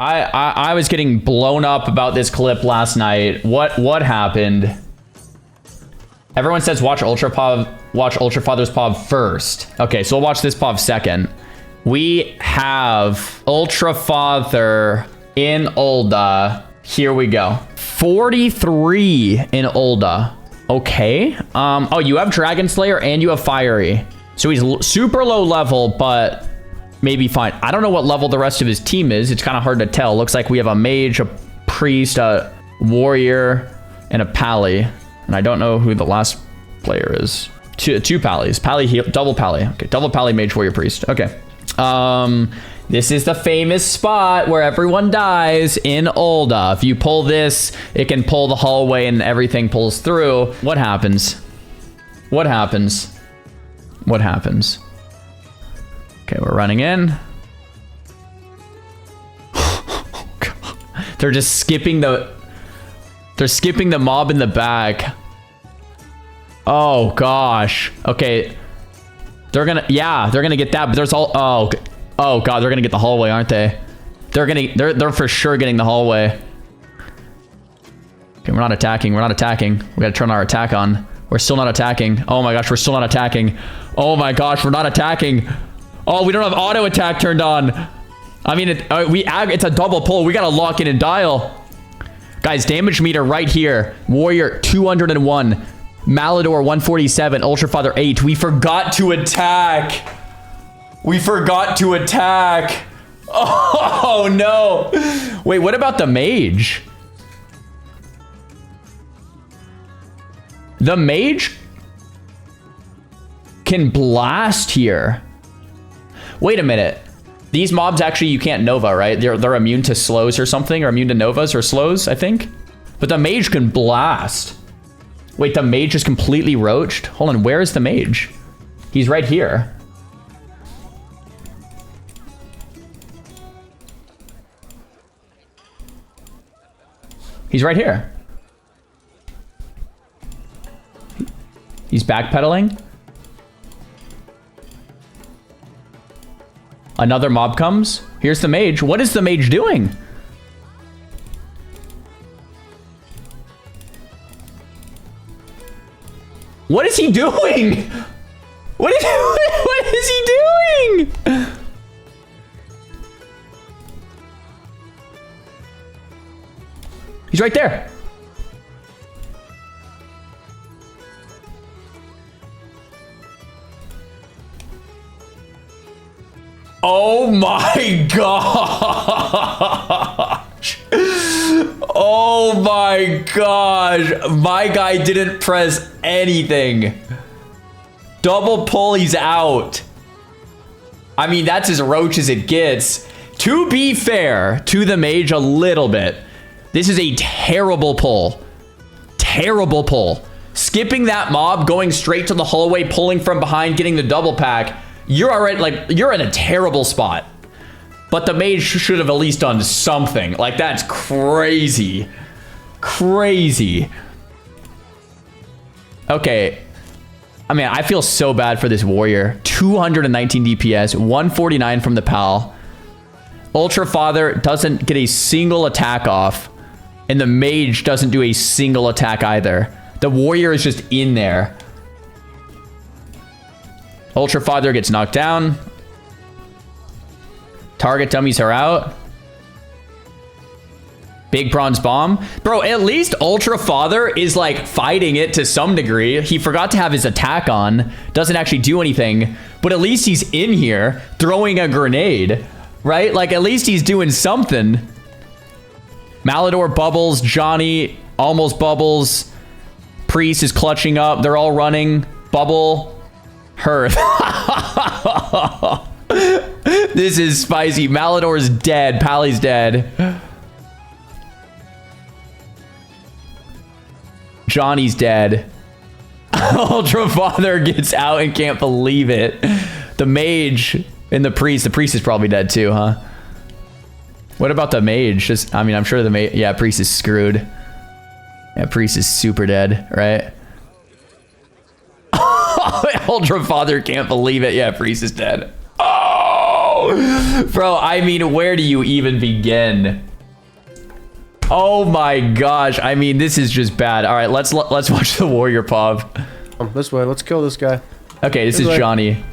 I was getting blown up about this clip last night. What happened? Everyone says watch Ultra Father's POV first. Okay, so we'll watch this POV second. We have Ultra Father in Ulda. Here we go. 43 in Ulda. Okay. Oh, you have Dragon Slayer and you have Fiery. So he's super low level, but maybe fine. I don't know what level the rest of his team is. It's kind of hard to tell. Looks like we have a mage, a priest, a warrior, and a pally. And I don't know who the last player is. Two pallies. Pally heal, double pally. Okay, double pally, mage, warrior, priest. Okay. This is the famous spot where everyone dies in Ulda. If you pull this, it can pull the hallway and everything pulls through. What happens? What happens? What happens? Okay, we're running in. They're just skipping the... They're skipping the mob in the back. Oh, gosh. Okay. They're gonna... Yeah, they're gonna get that, but there's all... Oh, okay. Oh god, they're gonna get the hallway, aren't they? They're for sure getting the hallway. Okay, we're not attacking. We're not attacking. We gotta turn our attack on. We're still not attacking. Oh my gosh, we're still not attacking. Oh my gosh, we're not attacking. Oh, we don't have auto attack turned on. I mean, it's a double pull. We gotta lock in and dial. Guys, damage meter right here. Warrior 201. Malador 147. Ultra Father 8. We forgot to attack. We forgot to attack. Oh, no. Wait, what about the mage? The mage can blast here. Wait a minute. These mobs actually, you can't Nova, right? They're immune to slows or something, or immune to Novas or slows, I think. But the mage can blast. Wait, the mage is completely roached? Hold on, where is the mage? He's right here. He's right here. He's backpedaling. Another mob comes. Here's the mage. What is the mage doing? What is he doing? What is he doing? He's right there. Oh my gosh. Oh my gosh. My guy didn't press anything. Double pull, he's out. I mean, that's as roach as it gets. To be fair to the mage a little bit, this is a terrible pull. Terrible pull. Skipping that mob, going straight to the hallway, pulling from behind, getting the double pack. You're already, like, you're in a terrible spot. But the mage should have at least done something. Like, that's crazy. Crazy. Okay. I mean, I feel so bad for this warrior. 219 DPS, 149 from the pal. Ultra Father doesn't get a single attack off. And the mage doesn't do a single attack either. The warrior is just in there. Ultra Father gets knocked down. Target dummies are out. Big bronze bomb. Bro, at least Ultra Father is like fighting it to some degree. He forgot to have his attack on. Doesn't actually do anything. But at least he's in here throwing a grenade. Right? Like at least he's doing something. Malador bubbles. Johnny almost bubbles. Priest is clutching up. They're all running. Bubble. Hearth. This is spicy. Malador's dead. Pally's dead. Johnny's dead. Ultra Father gets out and can't believe it. The mage and the priest. The priest is probably dead too, huh? What about the mage? Just, I mean, I'm sure the mage. Yeah, priest is screwed. Yeah, priest is super dead, right? Ultra Father can't believe it. Yeah, priest is dead. Oh, Bro, I mean, where do you even begin? Oh my gosh. I mean, this is just bad. All right, let's watch the warrior pov. This way. Let's kill this guy. Okay, this is way. Johnny.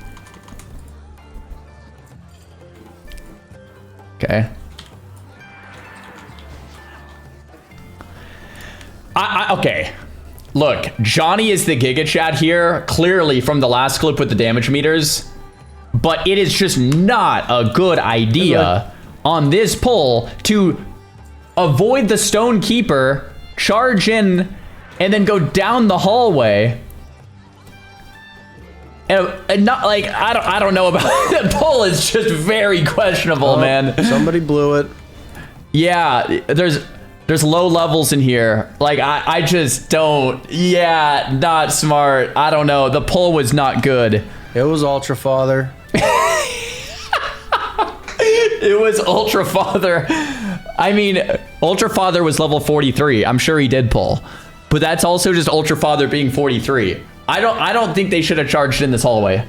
Okay. Okay. Look, Johnny is the Giga Chat here, clearly from the last clip with the damage meters. But it is just not a good idea on this pull to avoid the Stone Keeper, charge in, and then go down the hallway. And not like, I don't know about the pull is just very questionable, man. Somebody blew it. Yeah, there's low levels in here. Like, I just don't, yeah, not smart. I don't know. The pull was not good. It was Ultra Father. It was Ultra Father. I mean, Ultra Father was level 43. I'm sure he did pull. But that's also just Ultra Father being 43. I don't think they should have charged in this hallway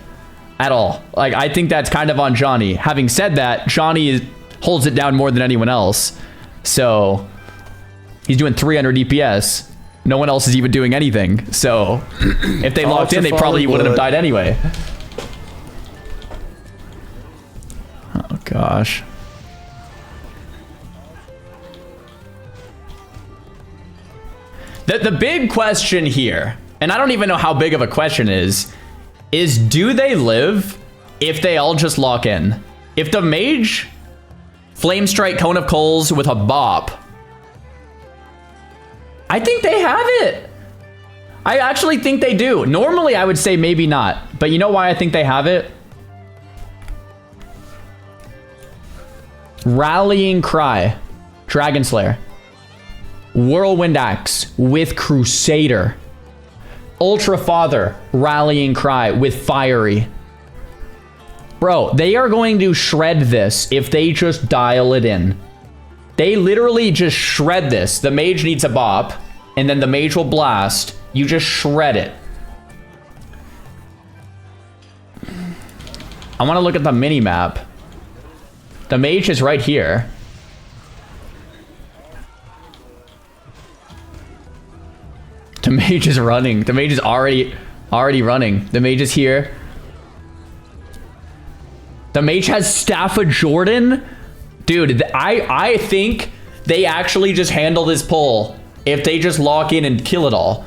at all. Like, I think that's kind of on Johnny. Having said that, Johnny holds it down more than anyone else. So he's doing 300 DPS. No one else is even doing anything. So if they locked in, they probably wouldn't have died anyway. Oh, gosh. The big question here, and I don't even know how big of a question is do they live if they all just lock in? If the mage flame strike Cone of Coals with a bop, I think they have it. I actually think they do. Normally, I would say maybe not. But you know why I think they have it? Rallying Cry, Dragon Slayer, Whirlwind Axe with Crusader, Ultra Father, Rallying Cry with Fiery. Bro, they are going to shred this if they just dial it in. They literally just shred this. The mage needs a bop, and then the mage will blast. You just shred it. I want to look at the mini map. The mage is right here. The mage is running. The mage is already running. The mage is here. The mage has Staff of Jordan. Dude, I think they actually just handle this pull if they just lock in and kill it all.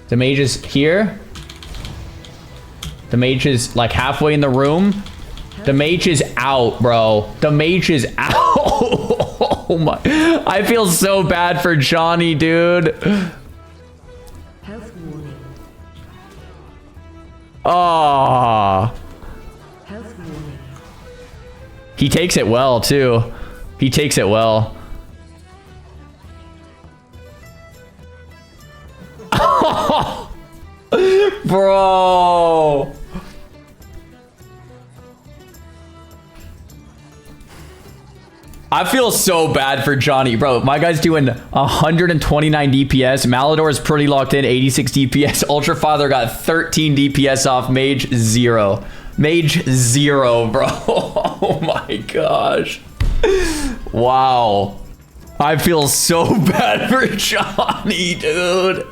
The mage is here. The mage is like halfway in the room. The mage is out, bro. The mage is out. Oh my. I feel so bad for Johnny, dude. Health warning. Oh. Health warning. He takes it well, too. He takes it well. Bro. I feel so bad for Johnny, bro. My guy's doing 129 DPS. Malador is pretty locked in, 86 DPS. Ultra Father got 13 DPS off. Mage 0. Mage 0, bro. Oh my gosh. Wow. I feel so bad for Johnny, dude.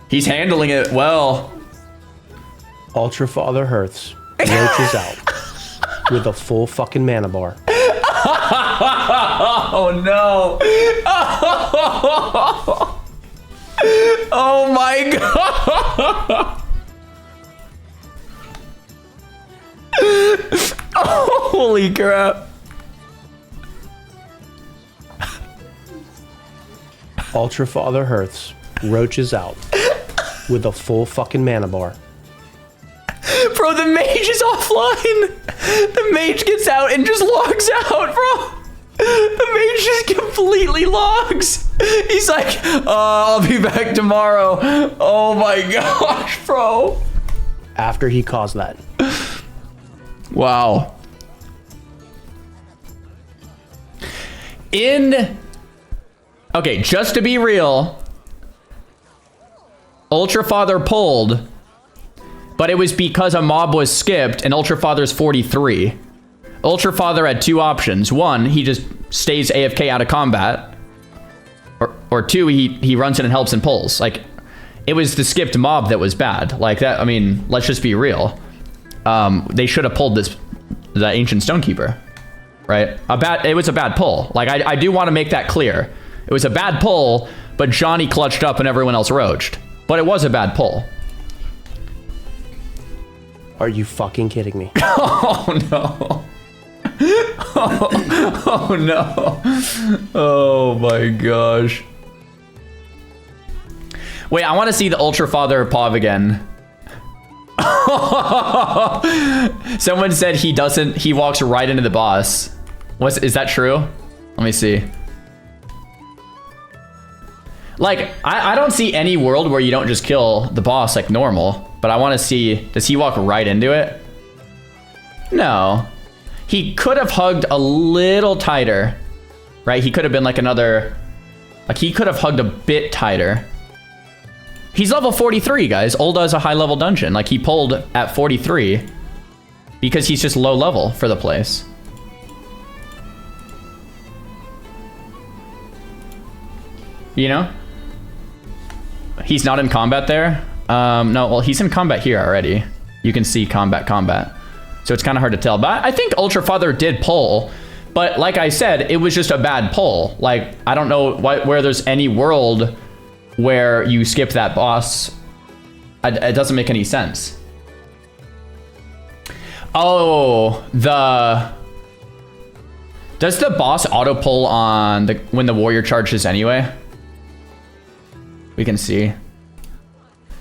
He's handling it well. Ultra Father Hearths. Roach is out. With a full fucking mana bar. Oh no. Oh my god. Holy crap. Ultra Father Hearths. Roach is out. With a full fucking mana bar. Bro, the mage is offline. The mage gets out and just logs out, bro. The mage just completely logs. He's like, I'll be back tomorrow. Oh my gosh, bro. After he caused that. Wow. Okay, just to be real, Ultra Father pulled, but it was because a mob was skipped and Ultra Father's 43. Ultra Father had two options. One, he just stays AFK out of combat. Or two, he runs in and helps and pulls. Like, it was the skipped mob that was bad. Like that, I mean, let's just be real. They should have pulled the Ancient Stonekeeper, right? It was a bad pull. Like, I do want to make that clear. It was a bad pull, but Johnny clutched up and everyone else roached. But it was a bad pull. Are you fucking kidding me? Oh, no. Oh no. Oh my gosh. Wait, I want to see the Ultra Father POV again. Someone said he walks right into the boss. Is that true? Let me see. Like, I don't see any world where you don't just kill the boss like normal, but I want to see, does he walk right into it? No. He could have hugged a little tighter, right? He could have been like another, like he could have hugged a bit tighter. He's level 43, guys. Ulda is a high level dungeon. Like, he pulled at 43 because he's just low level for the place. You know? He's not in combat there. No, well, he's in combat here already. You can see combat. So it's kind of hard to tell. But I think Ultra Father did pull. But like I said, it was just a bad pull. Like, I don't know where there's any world where you skip that boss. It doesn't make any sense. Oh, does the boss auto pull on when the warrior charges anyway? We can see.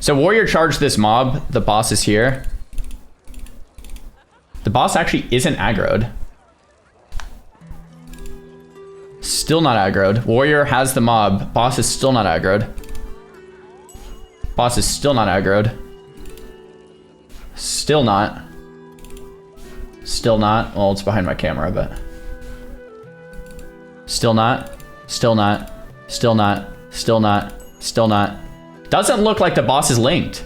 So warrior charged this mob. The boss is here. The boss actually isn't aggroed. Still not aggroed. Warrior has the mob. Boss is still not aggroed. Boss is still not aggroed. Still not. Still not. Well, it's behind my camera, but. Still not. Still not. Still not. Still not. Still not. Doesn't look like the boss is linked.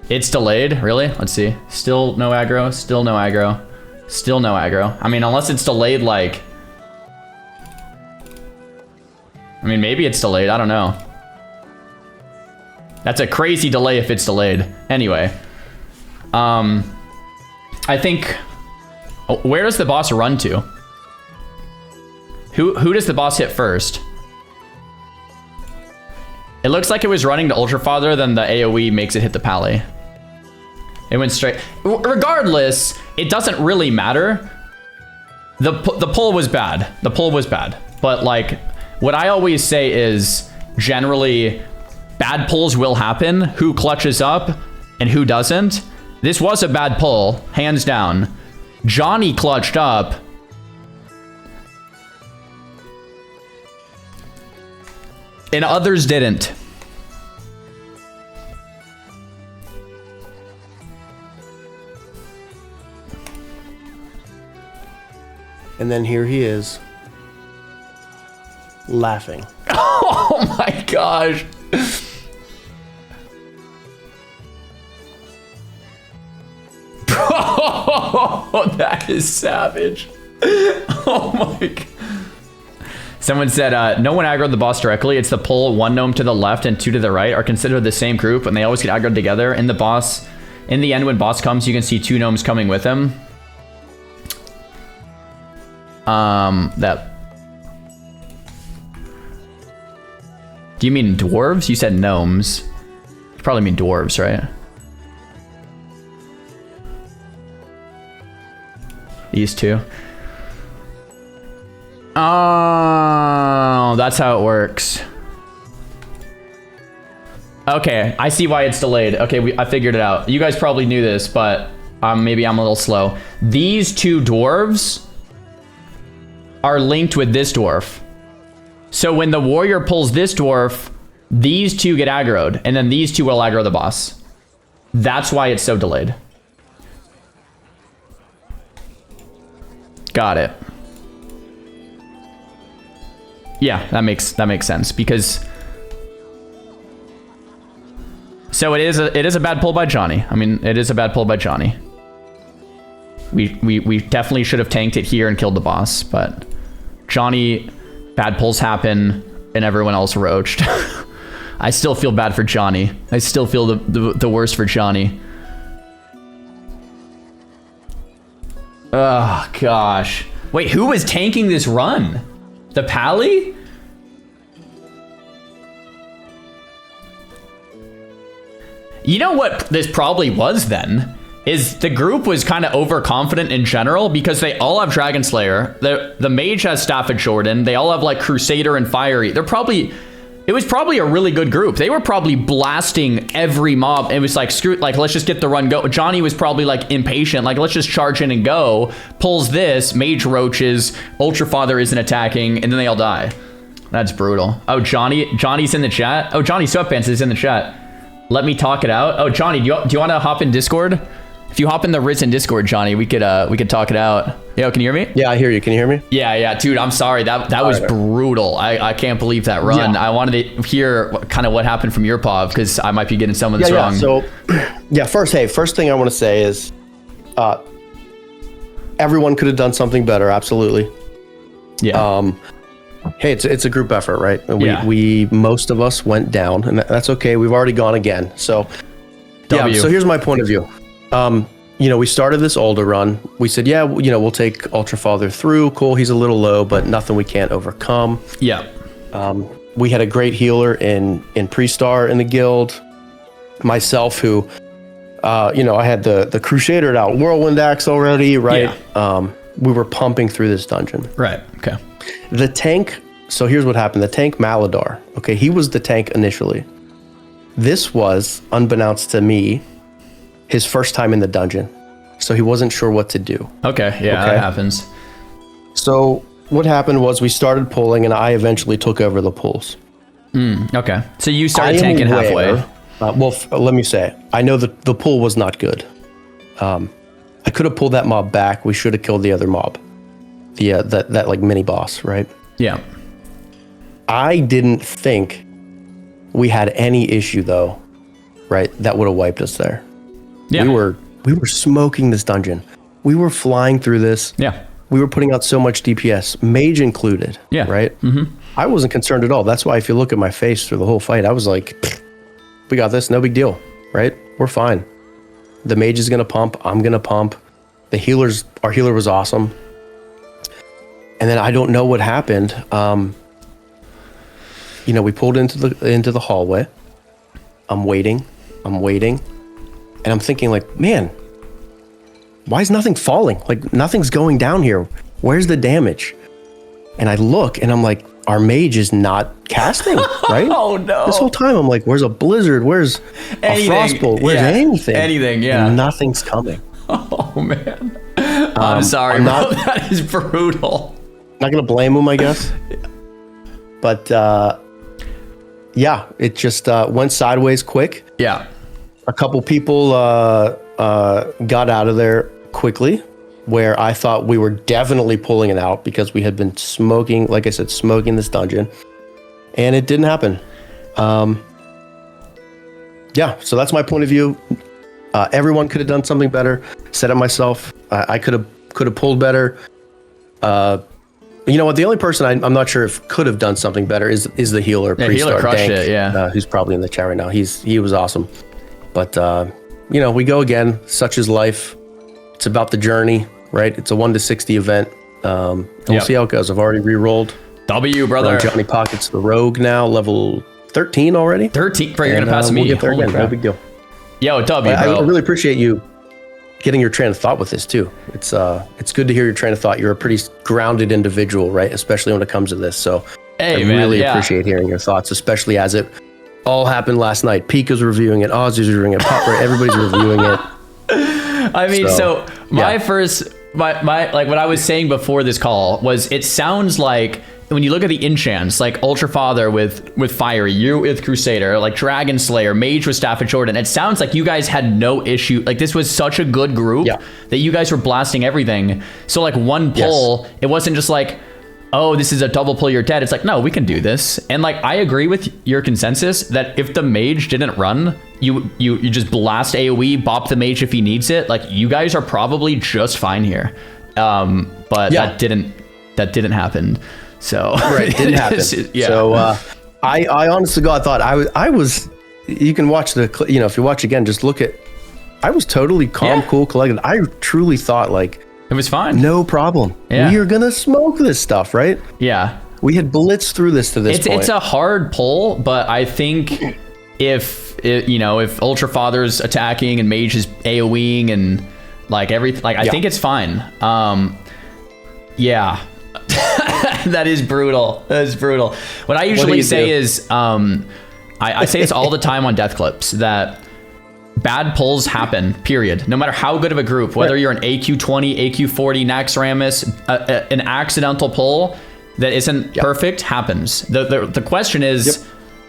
It's delayed, really? Let's see. Still no aggro, still no aggro, still no aggro. I mean, unless it's delayed, like... I mean, maybe it's delayed, I don't know. That's a crazy delay if it's delayed. Anyway. I think... Oh, where does the boss run to? Who does the boss hit first? It looks like it was running to Ultra Father, then the AoE makes it hit the pally. It went straight. Regardless, it doesn't really matter. The pull was bad. The pull was bad. But like, what I always say is generally bad pulls will happen. Who clutches up and who doesn't. This was a bad pull, hands down. Johnny clutched up. And others didn't. And then here he is, laughing. Oh my gosh. Oh, that is savage. Oh my god. Someone said, no one aggroed the boss directly. It's the pull, one gnome to the left and two to the right are considered the same group, and they always get aggroed together. In the end, when boss comes, you can see two gnomes coming with him. Do you mean dwarves? You said gnomes. You probably mean dwarves, right? These two. Oh, that's how it works. Okay, I see why it's delayed. Okay, I figured it out. You guys probably knew this, but maybe I'm a little slow. These two dwarves are linked with this dwarf. So when the warrior pulls this dwarf, these two get aggroed, and then these two will aggro the boss. That's why it's so delayed. Got it. Yeah, that makes sense, because So it is a bad pull by Johnny. I mean, it is a bad pull by Johnny. We definitely should have tanked it here and killed the boss, but Johnny, bad pulls happen and everyone else roached. I still feel bad for Johnny. I still feel the worst for Johnny. Oh gosh. Wait, who was tanking this run? The Pally? You know what this probably was then? Is the group was kind of overconfident in general because they all have Dragon Slayer. The mage has Staff of Jordan. They all have like Crusader and Fiery. It was probably a really good group. They were probably blasting every mob. It was like, screw it, like, let's just get the run go. Johnny was probably like impatient, like, let's just charge in and go. Pulls this, mage roaches, Ultra Father isn't attacking, and then they all die. That's brutal. Oh, Johnny's in the chat. Oh, Johnny Sweatpants is in the chat. Let me talk it out. Oh, Johnny, do you want to hop in Discord? If you hop in the Risen Discord, Johnny, we could talk it out. Yo, can you hear me? Yeah, I hear you. Can you hear me? Yeah, dude, I'm sorry. That was brutal. I can't believe that run. Yeah. I wanted to hear kind of what happened from your POV because I might be getting some of this wrong. So, first thing I want to say is, everyone could have done something better. Absolutely. Yeah. Hey, it's a group effort, right? We most of us went down, and that's okay. We've already gone again. So, So here's my point of view. We started this Alder run. We said, we'll take Ultra Father through. Cool, he's a little low, but nothing we can't overcome. Yeah. We had a great healer in Pre-Star in the guild. Myself, who, I had the Crusader out Whirlwind Axe already, right? Yeah. We were pumping through this dungeon. Right. Okay. The tank. So here's what happened. The tank Maladar. Okay, he was the tank initially. This was, unbeknownst to me, his first time in the dungeon, so he wasn't sure what to do. Okay, that happens. So what happened was we started pulling, and I eventually took over the pulls. Okay, so you started tanking halfway. Let me say, I know that the pull was not good. I could have pulled that mob back. We should have killed the other mob, that like mini boss, right? Yeah. I didn't think we had any issue though, right? That would have wiped us there. Yeah. We were smoking this dungeon. We were flying through this. Yeah. We were putting out so much DPS, mage included. Yeah. Right? Mm-hmm. I wasn't concerned at all. That's why if you look at my face through the whole fight, I was like, we got this, no big deal, right? We're fine. The mage is going to pump. I'm going to pump. Our healer was awesome. And then I don't know what happened. We pulled into the hallway. I'm waiting. And I'm thinking like, man, why is nothing falling? Like nothing's going down here. Where's the damage? And I look and I'm like, our mage is not casting, right? Oh no. This whole time I'm like, where's a blizzard? Where's a frostbolt? Where's anything? Anything, yeah. And nothing's coming. Oh man. I'm sorry, bro. That is brutal. Not gonna blame him, I guess. But it just went sideways quick. Yeah. A couple people got out of there quickly, where I thought we were definitely pulling it out because we had been smoking, like I said, smoking this dungeon, and it didn't happen. So that's my point of view. Everyone could have done something better. Said it myself. I could have pulled better. You know what? The only person I'm not sure if could have done something better is the healer. Yeah, healer crushed it. Yeah, who's probably in the chat right now. He was awesome. But, we go again. Such is life. It's about the journey, right? It's a 1 to 60 event. We'll see how it goes. I've already re-rolled. W, brother. Johnny Pockets the Rogue now, level 13 already. 13? Bro, you're going to pass me. We'll get there again. No big deal. Yo, W, bro. I really appreciate you getting your train of thought with this, too. It's good to hear your train of thought. You're a pretty grounded individual, right? Especially when it comes to this. So I really appreciate hearing your thoughts, especially as it all happened last night. Pika's reviewing it, Ozzy's reviewing it, everybody's reviewing it. I mean, my what I was saying before this call was, it sounds like when you look at the enchants, like Ultra Father with Fiery, you with Crusader, like Dragon Slayer, Mage with Staff of Jordan, it sounds like you guys had no issue. Like this was such a good group that you guys were blasting everything. So like one pull, it wasn't just like, oh, this is a double pull, you're dead. It's like, no, we can do this. And like, I agree with your consensus that if the mage didn't run, you just blast AoE, bop the mage if he needs it. Like, you guys are probably just fine here. But that didn't happen. So Right, it didn't happen. Yeah. So I honestly God thought I was. You can watch if you watch again, just look at. I was totally calm, cool, collected. I truly thought like it was fine. No problem. Yeah. We are gonna smoke this stuff, right? Yeah. We had blitzed through this to this point. It's a hard pull, but I think if Ultra Father's attacking and Mage is AoEing and like everything, like I think it's fine. Yeah. That is brutal. That is brutal. What I usually say is, I say this all the time on death clips, that bad pulls happen, period. No matter how good of a group, whether you're an AQ20, AQ40, Naxxramas, an accidental pull that isn't perfect happens. The question is,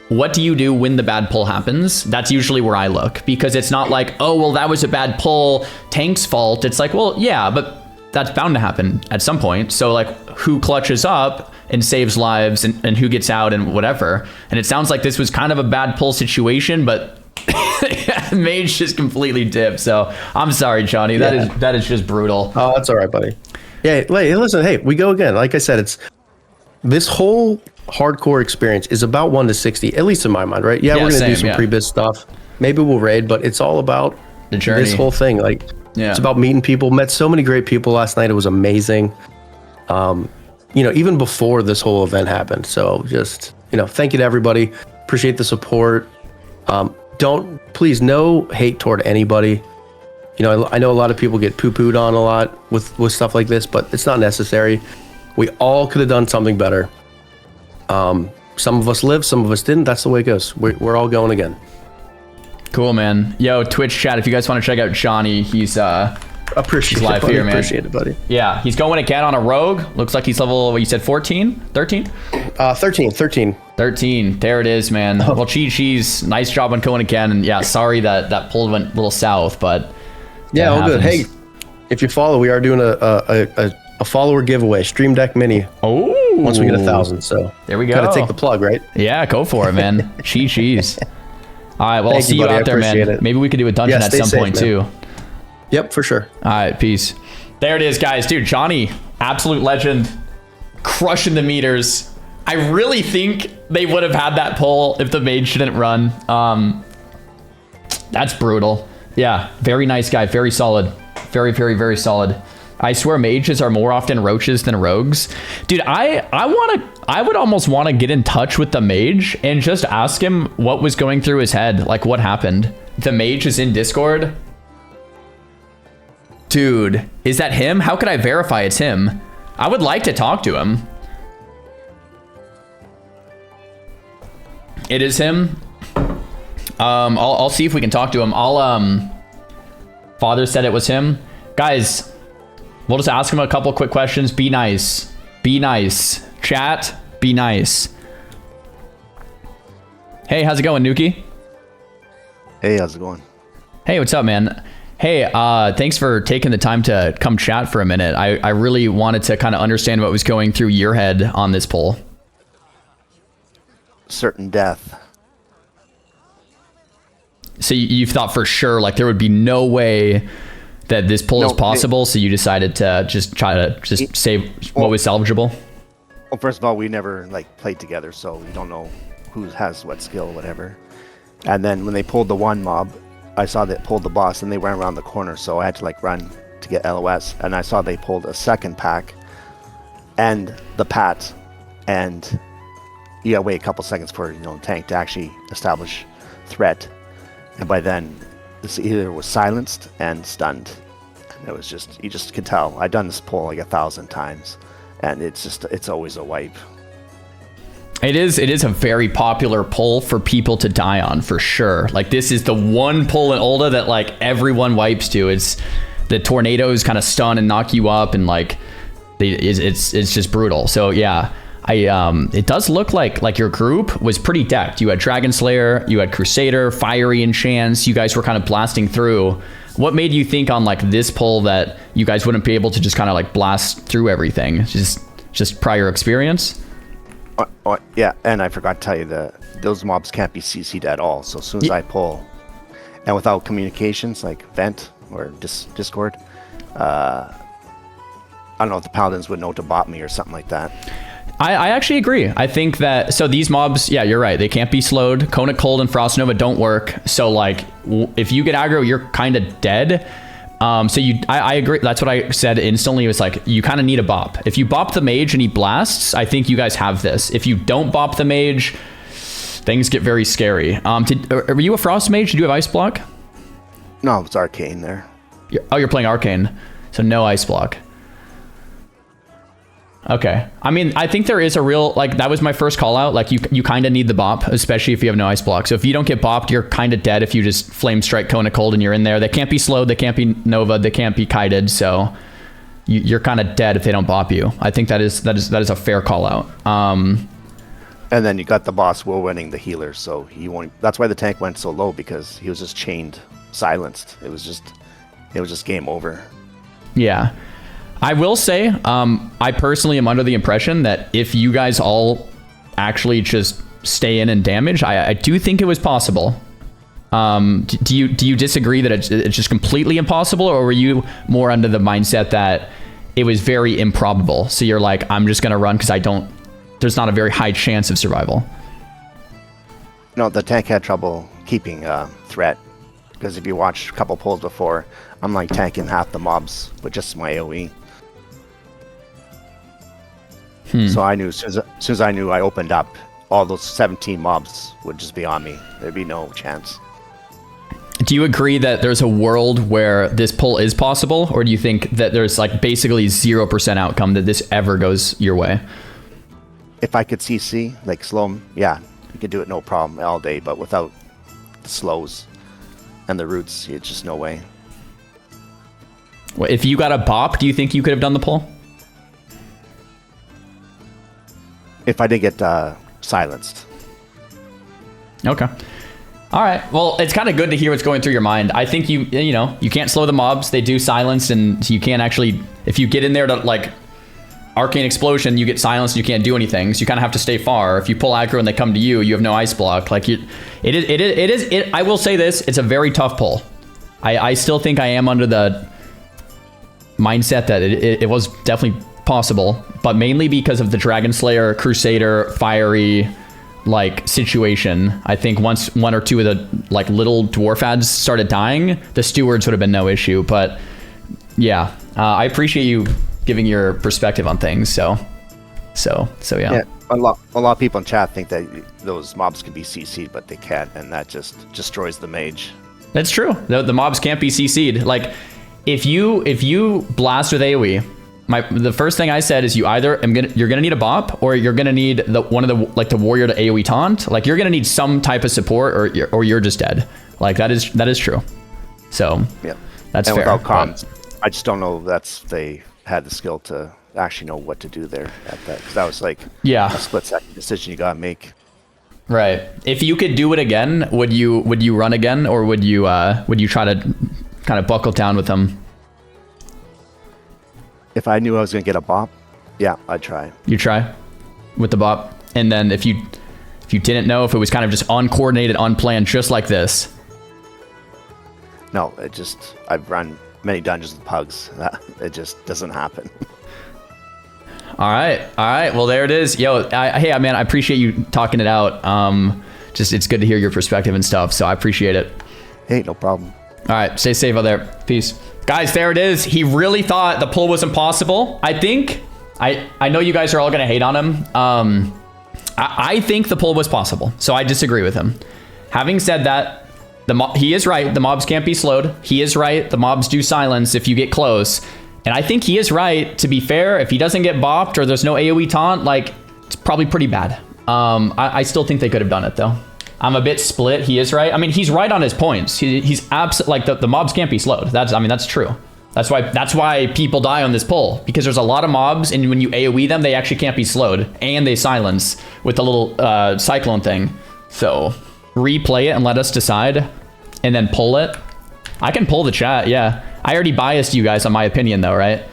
what do you do when the bad pull happens? That's usually where I look, because it's not like, oh, well, that was a bad pull, Tank's fault. It's like, well, yeah, but that's bound to happen at some point. So like, who clutches up and saves lives and who gets out and whatever. And it sounds like this was kind of a bad pull situation, but Mage just completely dipped. So I'm sorry, Johnny. That is just brutal. Oh, that's all right, buddy. Yeah, listen, hey, we go again. Like I said, it's this whole hardcore experience is about 1 to 60, at least in my mind, right? Yeah, we're gonna do some pre-biz stuff. Maybe we'll raid, but it's all about the journey. This whole thing. Like, it's about meeting people. Met so many great people last night. It was amazing. Even before this whole event happened. So just, thank you to everybody. Appreciate the support. Please, no hate toward anybody. I know a lot of people get poo-pooed on a lot with stuff like this, but it's not necessary. We all could have done something better. Some of us lived, some of us didn't. That's the way it goes. We're all going again. Cool, man. Yo, Twitch chat, if you guys want to check out Johnny, he's appreciate live it, here, man. Appreciate it, buddy. Yeah, he's going again on a rogue. Looks like he's level, what you said, 14? 13? 13. There it is, man. Well, Cheese, nice job on going again. And yeah, sorry that pull went a little south, but yeah, all good. Hey, if you follow, we are doing a follower giveaway, Stream Deck Mini. Oh, once we get 1,000, so there we go. Gotta take the plug, right? Yeah, go for it, man. Cheese. All right, well, I'll see you out there, man. It. Maybe we could do a dungeon at some point, too. Yep, for sure. All right, peace. There it is, guys. Dude, Johnny, absolute legend, crushing the meters. I really think they would have had that pull if the mage didn't run. That's brutal. Yeah, very nice guy. Very solid. Very, very, very solid. I swear mages are more often roaches than rogues. Dude, I would almost want to get in touch with the mage and just ask him what was going through his head. Like, what happened? The mage is in Discord. Dude, is that him? How could I verify it's him? I would like to talk to him. It is him. I'll see if we can talk to him. Father said it was him. Guys, we'll just ask him a couple quick questions. Be nice. Be nice. Chat, be nice. Hey, how's it going, Nuki? Hey, how's it going? Hey, what's up, man? Hey, thanks for taking the time to come chat for a minute. I really wanted to kind of understand what was going through your head on this poll. Certain death. So you thought for sure, like, there would be no way that this pull is possible, so you decided to just try to save what was salvageable? Well, first of all, we never, played together, so we don't know who has what skill, whatever. And then when they pulled the one mob, I saw they pulled the boss, and they ran around the corner, so I had to, run to get LOS. And I saw they pulled a second pack and the pat, and you gotta wait a couple seconds for, tank to actually establish threat. And by then, this either was silenced and stunned. It was just, you just could tell. I've done this pull 1,000 times, and it's always a wipe. It is a very popular pull for people to die on, for sure. Like, this is the one pull in Ulta that everyone wipes to. It's the tornadoes kind of stun and knock you up, and it's just brutal. So yeah, it does look like your group was pretty decked. You had Dragon Slayer, you had Crusader, Fiery Enchants. You guys were kind of blasting through. What made you think on this pull that you guys wouldn't be able to just kind of blast through everything? Just just prior experience. Yeah, and I forgot to tell you those mobs can't be CC'd at all. So as soon as I pull, and without communications like Vent or Discord, I don't know if the Paladins would know to bot me or something like that. I actually agree. I think that, so these mobs, yeah, you're right. They can't be slowed. Kona Cold and Frost Nova don't work. So like, if you get aggro, you're kind of dead. So I agree. That's what I said instantly. It was like, you kind of need a bop. If you bop the mage and he blasts, I think you guys have this. If you don't bop the mage, things get very scary. Are you a Frost mage? Did you have Ice Block? No, it's Arcane there. You're playing Arcane. So no Ice Block. Okay. I mean, I think there is a real, like, that was my first call out. Like, you kind of need the bop, especially if you have no Ice Block. So if you don't get bopped, you're kind of dead if you just Flame Strike Kona Cold and you're in there. They can't be slowed. They can't be Nova. They can't be kited. So you're kind of dead if they don't bop you. I think that is a fair call out. And then you got the boss whirlwinding the healer, so he won't. That's why the tank went so low, because he was just chained, silenced. It was just game over. Yeah. I will say, I personally am under the impression that if you guys all actually just stay in and damage, I do think it was possible. Do you disagree that it's just completely impossible, or were you more under the mindset that it was very improbable? So you're like, I'm just gonna run because there's not a very high chance of survival. No, the tank had trouble keeping threat, because if you watch a couple pulls before, I'm like tanking half the mobs with just my AoE. So I knew, as soon as I knew I opened up, all those 17 mobs would just be on me. There'd be no chance. Do you agree that there's a world where this pull is possible, or do you think that there's like basically 0% outcome that this ever goes your way? If I could CC, like slow 'em, yeah, you could do it no problem all day, but without the slows and the roots, it's just no way. Well, if you got a bop, do you think you could have done the pull? If I didn't get silenced. Okay. All right. Well, it's kind of good to hear what's going through your mind. I think you can't slow the mobs. They do silence, and you can't actually, if you get in there to like Arcane Explosion, you get silenced and you can't do anything. So you kind of have to stay far. If you pull aggro and they come to you, you have no Ice Block. Like it is. I will say this, it's a very tough pull. I still think I am under the mindset that it was definitely possible, but mainly because of the Dragon Slayer, Crusader, Fiery like situation. I think once one or two of the like little dwarf ads started dying, the stewards would have been no issue. But yeah, I appreciate you giving your perspective on things. So yeah. Yeah, a lot of people in chat think that those mobs can be CC'd, but they can't, and that just destroys the mage. That's true. The mobs can't be CC'd. Like if you blast with AoE, the first thing I said is you're gonna need a bop, or you're gonna need the warrior to AoE taunt. Like you're gonna need some type of support, or you're just dead. Like that is true. So yeah, that's and fair. Without comms, I just don't know if they had the skill to actually know what to do there at that, because that was like a split-second decision you gotta make. Right. If you could do it again, would you run again, or would you try to kind of buckle down with them? If I knew I was gonna get a bop, yeah, I'd try. You try with the bop, and then if you didn't know, if it was kind of just uncoordinated, unplanned, just like this. No, I've run many dungeons with pugs. It just doesn't happen. All right. Well, there it is. Yo, hey, man, I appreciate you talking it out. It's good to hear your perspective and stuff. So I appreciate it. Hey, no problem. All right, stay safe out there. Peace. Guys, there it is. He really thought the pull was impossible. I think, I know you guys are all going to hate on him. I think the pull was possible, so I disagree with him. Having said that, he is right. The mobs can't be slowed. He is right. The mobs do silence if you get close. And I think he is right. To be fair, if he doesn't get bopped or there's no AoE taunt, like, it's probably pretty bad. I still think they could have done it, though. I'm a bit split. He is right. I mean, he's right on his points. He's like the mobs can't be slowed. That's true. That's why people die on this pull, because there's a lot of mobs, and when you AoE them, they actually can't be slowed, and they silence with the little cyclone thing. So replay it and let us decide, and then pull it. I can pull the chat. Yeah, I already biased you guys on my opinion, though, right?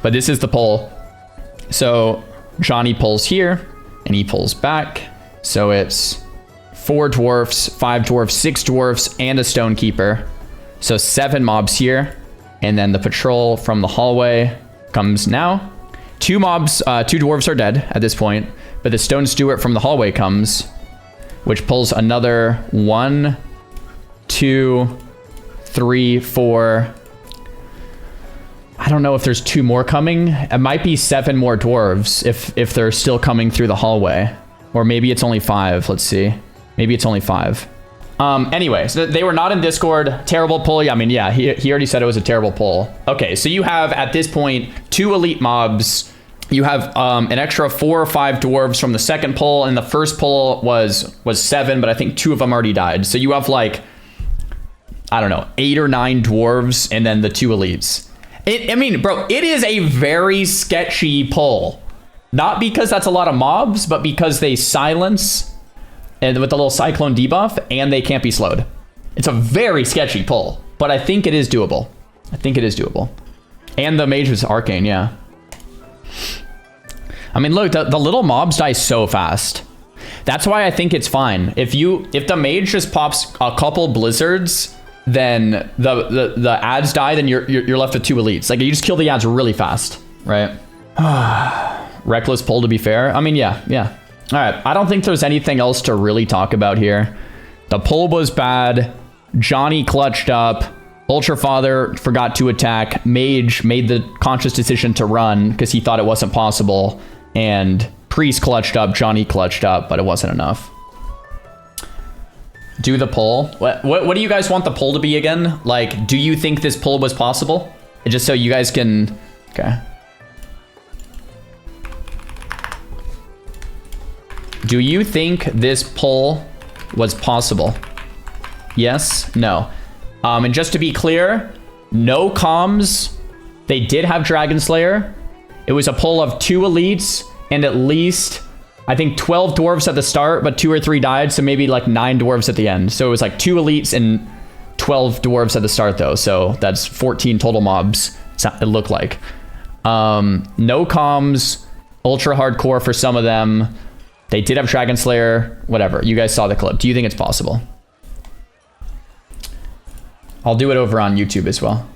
But this is the pull. So Johnny pulls here and he pulls back. So it's 4 dwarfs, 5 dwarfs, 6 dwarfs, and a stone keeper. So 7 mobs here. And then the patrol from the hallway comes now. 2 mobs, 2 dwarves are dead at this point. But the stone steward from the hallway comes, which pulls another 1, 2, 3, 4. I don't know if there's 2 more coming. It might be 7 more dwarves if they're still coming through the hallway. Or maybe it's only 5. Let's see. Maybe it's only 5. Anyway, so they were not in Discord. Terrible pull. I mean, yeah, he already said it was a terrible pull. Okay, so you have, at this point, 2 elite mobs. You have an extra 4 or 5 dwarves from the second pull, and the first pull was 7, but I think 2 of them already died. So you have, like, I don't know, 8 or 9 dwarves, and then the 2 elites. I mean, bro, it is a very sketchy pull. Not because that's a lot of mobs, but because they silence and with the little cyclone debuff, and they can't be slowed. It's a very sketchy pull, but I think it is doable. I think it is doable. And the mage is arcane, yeah. I mean, look, the little mobs die so fast. That's why I think it's fine. If the mage just pops a couple blizzards, then the ads die, then you're left with 2 elites. Like, you just kill the ads really fast, right? Reckless pull, to be fair. I mean, yeah. All right, I don't think there's anything else to really talk about here. The pull was bad. Johnny clutched up. Ultra Father forgot to attack. Mage made the conscious decision to run because he thought it wasn't possible. And Priest clutched up. Johnny clutched up, but it wasn't enough. Do the pull. What do you guys want the pull to be again? Like, do you think this pull was possible? Just so you guys can... Okay. Do you think this pull was possible? Yes? No? And just to be clear, no comms. They did have Dragon Slayer. It was a pull of 2 elites and at least, I think, 12 dwarves at the start, but 2 or 3 died, so maybe like 9 dwarves at the end. So it was like 2 elites and 12 dwarves at the start, though. So that's 14 total mobs, it looked like. No comms, ultra hardcore for some of them. They did have Dragon Slayer, whatever. You guys saw the clip. Do you think it's possible? I'll do it over on YouTube as well.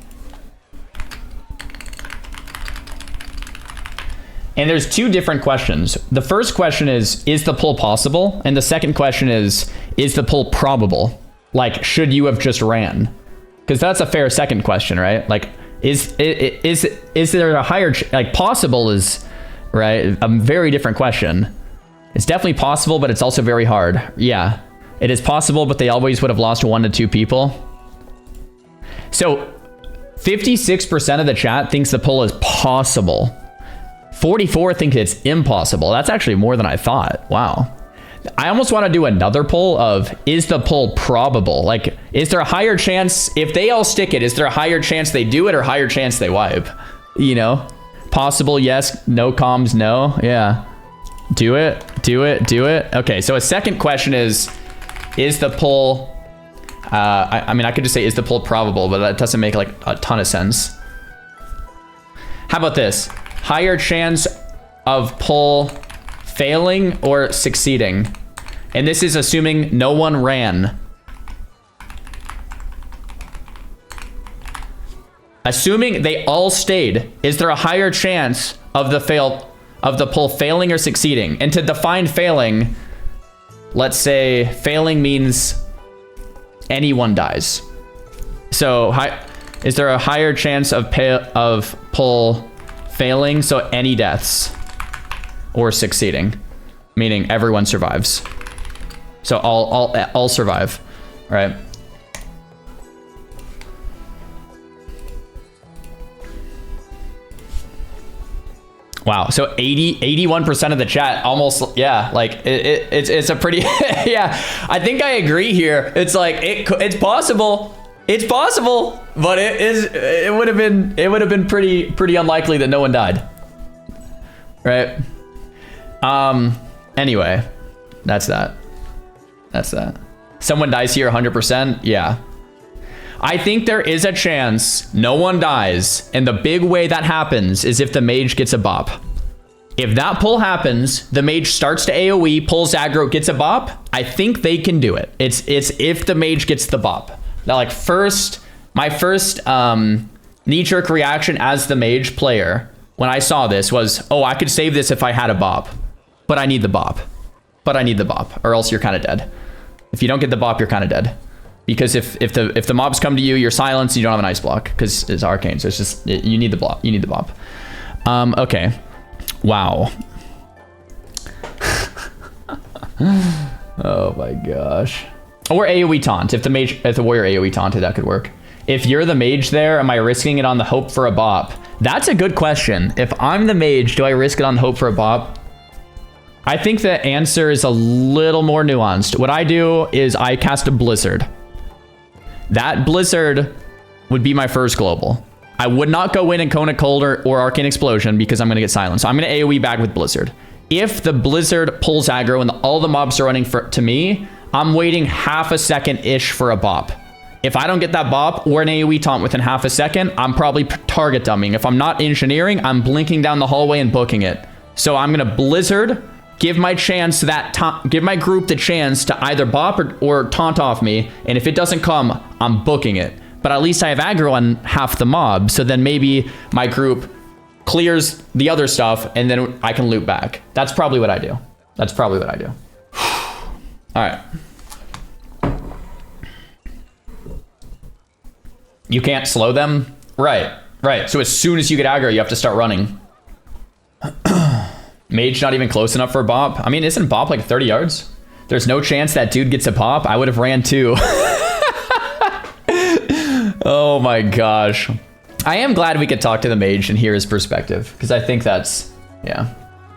And there's 2 different questions. The first question is the pull possible? And the second question is the pull probable? Like, should you have just ran? Because that's a fair second question, right? Like, is there a higher, like, possible is, right, a very different question. It's definitely possible, but it's also very hard. Yeah, it is possible, but they always would have lost 1 to 2 people. So 56% of the chat thinks the pull is possible. 44 think it's impossible. That's actually more than I thought. Wow. I almost want to do another poll of, is the pull probable? Like, is there a higher chance, if they all stick it, is there a higher chance they do it or higher chance they wipe? You know? Possible, yes. No comms, no. Yeah. Do it. Okay, so a second question is the pull... I mean, I could just say, is the pull probable? But that doesn't make, like, a ton of sense. How about this? Higher chance of pull failing or succeeding. And this is assuming no one ran. Assuming they all stayed, is there a higher chance of the pull failing or succeeding? And to define failing, let's say failing means anyone dies. So is there a higher chance of pull failing, so any deaths, or succeeding, meaning everyone survives? So all survive, right? Wow, so 81% of the chat almost, yeah, like it's a pretty, yeah, I think I agree here. It's like, it's possible, but it would have been pretty unlikely that no one died, right? Anyway, that's that. Someone dies here 100%, yeah. I think there is a chance no one dies, and the big way that happens is if the mage gets a bop. If that pull happens, the mage starts to AoE, pulls aggro, gets a bop, I think they can do it. It's if the mage gets the bop. Now, like my first knee-jerk reaction as the mage player when I saw this was, oh, I could save this if I had a bop, but I need the bop. Or else you're kind of dead. If you don't get the bop, you're kind of dead. Because if the mobs come to you, you're silenced, you don't have an ice block because it's arcane. So it's just, you need the bop. You need the bop. Okay. Wow. Oh my gosh. Or AoE taunt. If the warrior AoE taunted, that could work. If you're the mage there, am I risking it on the hope for a bop? That's a good question. If I'm the mage, do I risk it on the hope for a bop? I think the answer is a little more nuanced. What I do is I cast a blizzard. That blizzard would be my first global. I would not go in and Cone of Cold or Arcane Explosion because I'm going to get silenced. So I'm going to AoE back with Blizzard. If the Blizzard pulls aggro and all the mobs are running to me, I'm waiting half a second-ish for a bop. If I don't get that bop or an AoE taunt within half a second, I'm probably target dumbing. If I'm not engineering, I'm blinking down the hallway and booking it. So I'm going to Blizzard, give my group the chance to either bop or taunt off me. And if it doesn't come, I'm booking it. But at least I have aggro on half the mob, so then maybe my group clears the other stuff, and then I can loop back. That's probably what I do. All right. You can't slow them? Right. So as soon as you get aggro, you have to start running. Mage not even close enough for a bop. I mean, isn't bop like 30 yards? There's no chance that dude gets a pop. I would have ran too. Oh my gosh. I am glad we could talk to the mage and hear his perspective, because I think that's, yeah.